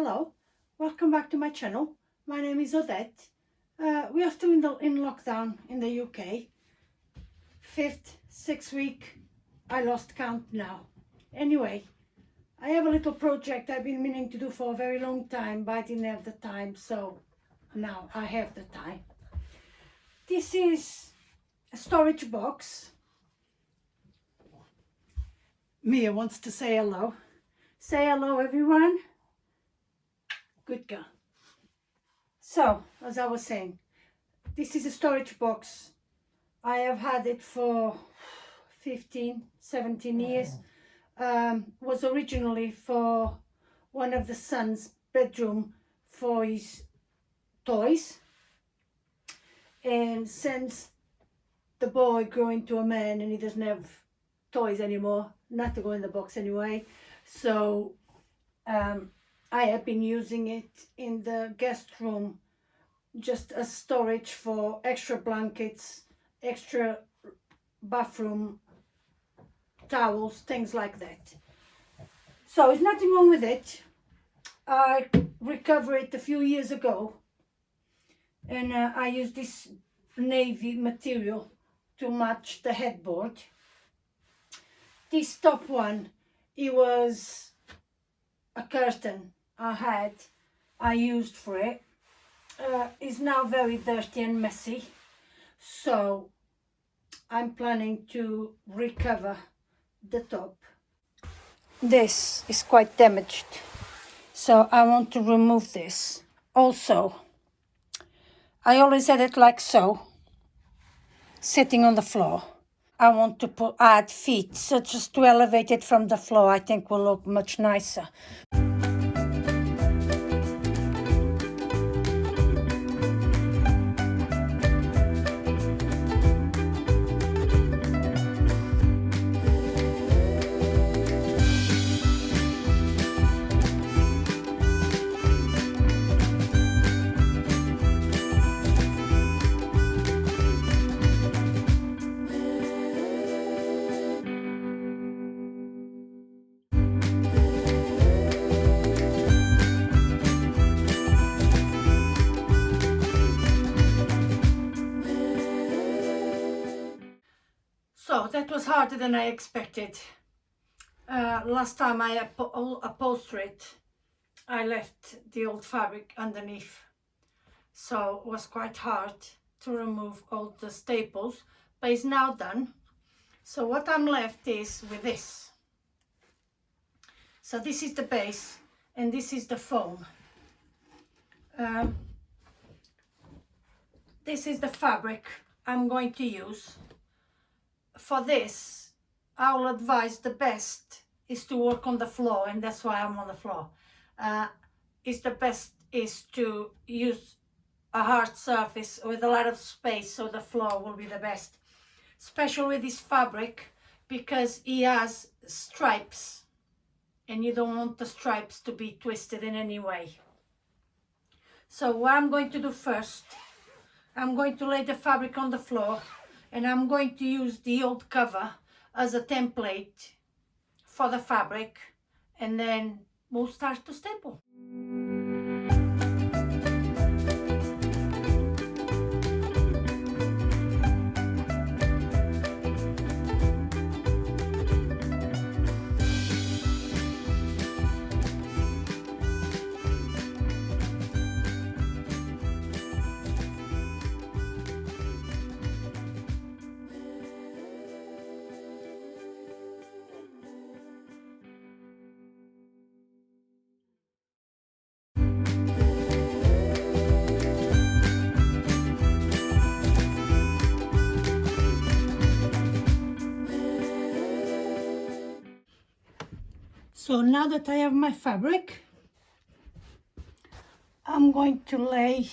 Hello, welcome back to my channel. My name is Odette. We are still in lockdown in the UK. 6th week, I lost count now. Anyway, I have a little project I've been meaning to do for a very long time, but I didn't have the time, so now I have the time. This is a storage box. Mia wants to say hello. Say hello, everyone. Good girl. So, as I was saying, this is a storage box. I have had it for 15, 17 years. Was originally for one of the son's bedroom for his toys. And since the boy grew into a man and he doesn't have toys anymore, not to go in the box anyway, so I have been using it in the guest room just as storage for extra blankets, extra bathroom towels, things like that. So there's nothing wrong with it. I recovered it a few years ago, and I used this navy material to match the headboard. This top one, it was a curtain I used for it. Is now very dirty and messy, so I'm planning to recover the top. This is quite damaged, so I want to remove this. Also, I always had it like so, sitting on the floor. I want to add feet, so just to elevate it from the floor, I think will look much nicer. So that was harder than I expected. Last time I upholstered, I left the old fabric underneath, so it was quite hard to remove all the staples, but it's now done. So what I'm left is with this. So this is the base and this is the foam. This is the fabric I'm going to use. For this, I will advise the best is to work on the floor, and that's why I'm on the floor. The best is to use a hard surface with a lot of space, so the floor will be the best. Especially with this fabric, because it has stripes, and you don't want the stripes to be twisted in any way. So what I'm going to do first, I'm going to lay the fabric on the floor, and I'm going to use the old cover as a template for the fabric, and then we'll start to staple. So now that I have my fabric, I'm going to lay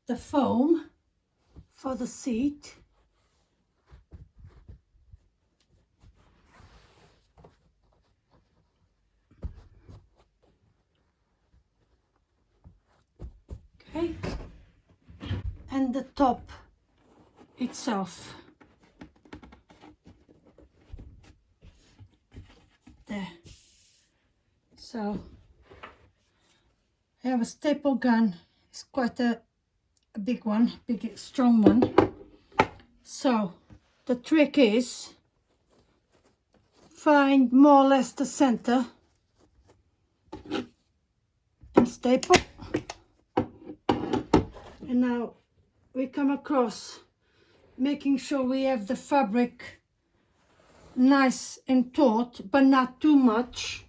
the foam for the seat. Okay, and the top itself. There. So I have a staple gun. It's quite a big one, big strong one. So the trick is find more or less the center and staple. And now we come across, making sure we have the fabric nice and taut, but not too much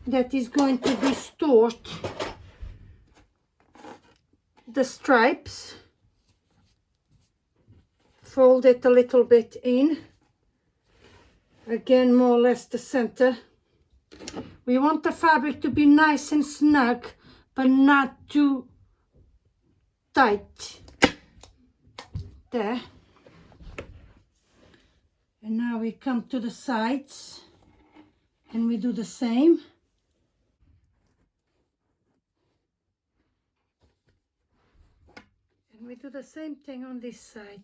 that is going to distort the stripes. Fold it a little bit in, again more or less the center. We want the fabric to be nice and snug, but not too tight. There. And now we come to the sides and we do the same. And we do the same thing on this side.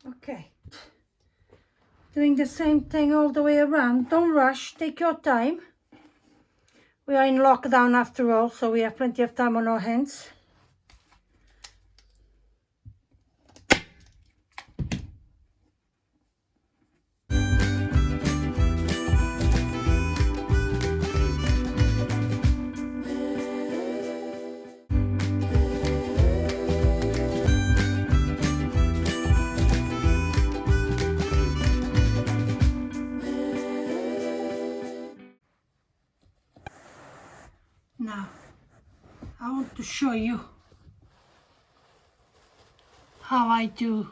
Okay, doing the same thing all the way around. Don't rush, take your time. We are in lockdown after all, so we have plenty of time on our hands. Now, I want to show you how I do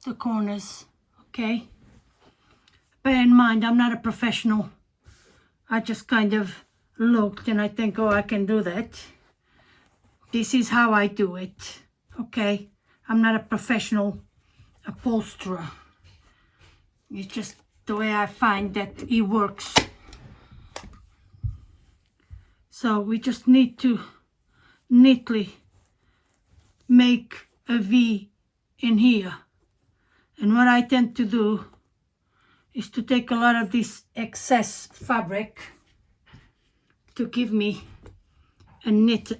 the corners, okay? Bear in mind, I'm not a professional. I just kind of looked and I think, oh, I can do that. This is how I do it, okay? I'm not a professional upholsterer. It's just the way I find that it works. So we just need to neatly make a V in here. And what I tend to do is to take a lot of this excess fabric to give me a neat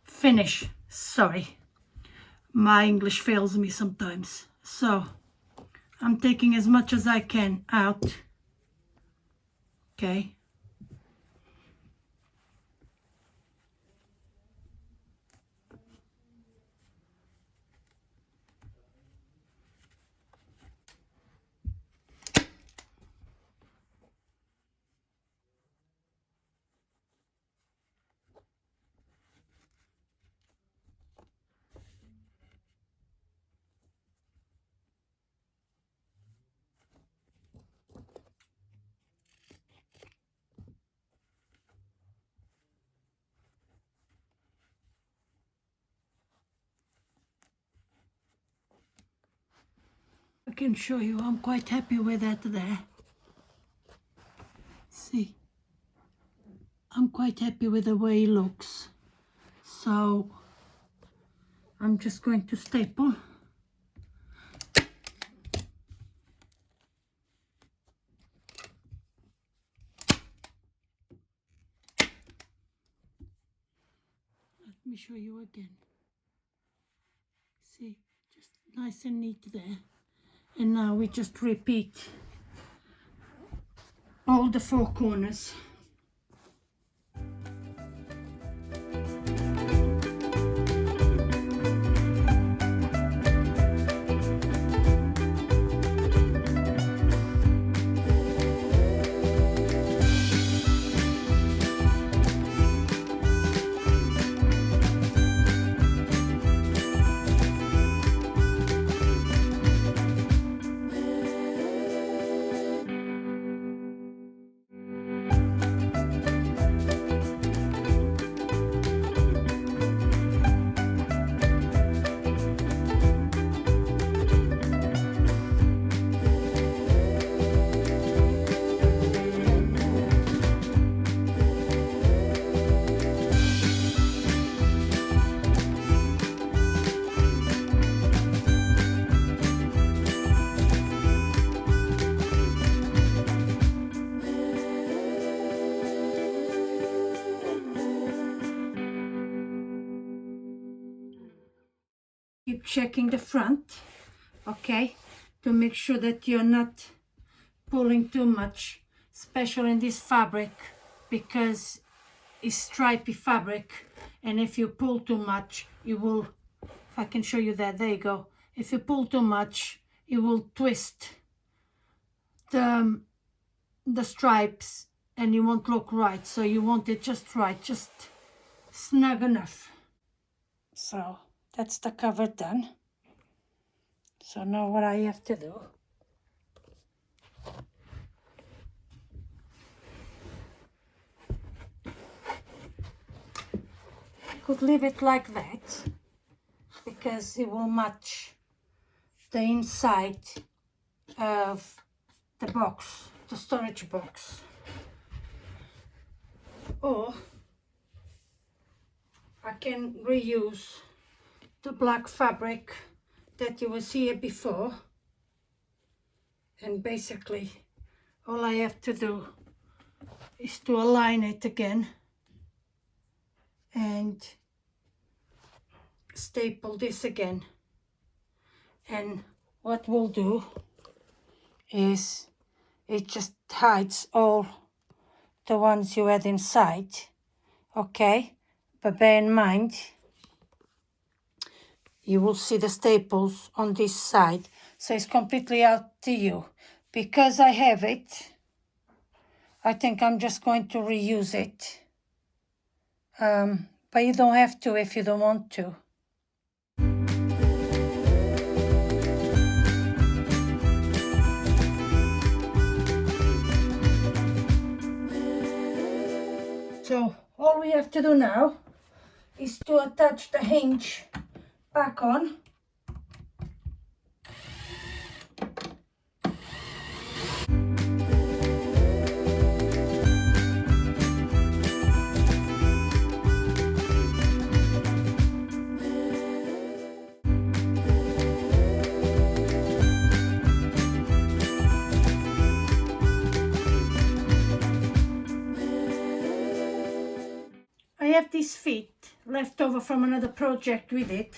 finish. Sorry, my English fails me sometimes. So I'm taking as much as I can out. Okay. I can show you, I'm quite happy with that there. See, I'm quite happy with the way it looks. So I'm just going to staple. Let me show you again. See, just nice and neat there. And now we just repeat all the four corners. Keep checking the front, okay, to make sure that you're not pulling too much, especially in this fabric, because it's stripy fabric, and if you pull too much, you will, if I can show you that, there you go. If you pull too much, it will twist the stripes and you won't look right. So you want it just right, just snug enough. So that's the cover done. So now what I have to do, I could leave it like that because it will match the inside of the box, the storage box. Or I can reuse the black fabric that you was here before, and basically all I have to do is to align it again and staple this again. And what we'll do is it just hides all the ones you had inside, okay? But bear in mind, you will see the staples on this side, so it's completely up to you. Because I have it, I think I'm just going to reuse it. But you don't have to if you don't want to. So all we have to do now is to attach the hinge back on. I have these feet left over from another project with it,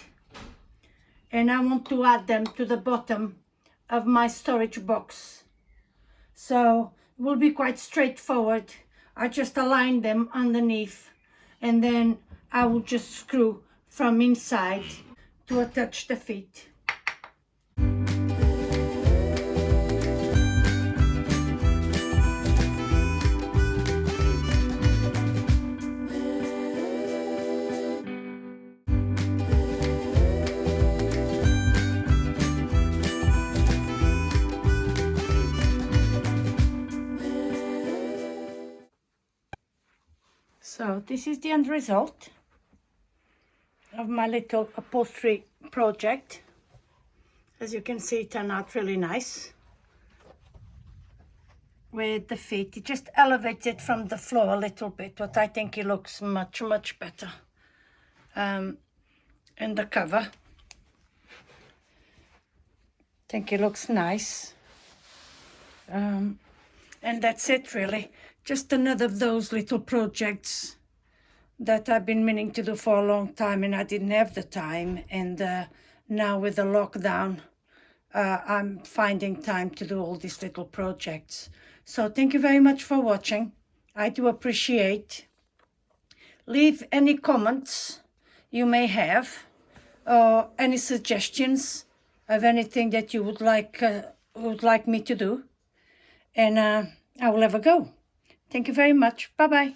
and I want to add them to the bottom of my storage box. So it will be quite straightforward. I just align them underneath, and then I will just screw from inside to attach the feet. So this is the end result of my little upholstery project. As you can see, it turned out really nice with the feet. It just elevates it from the floor a little bit, but I think it looks much better. And the cover, I think it looks nice. And that's it really. Just another of those little projects that I've been meaning to do for a long time, and I didn't have the time. And now with the lockdown, I'm finding time to do all these little projects. So thank you very much for watching. I do appreciate. Leave any comments you may have, or any suggestions of anything that you would like me to do, and I will have a go. Thank you very much. Bye-bye.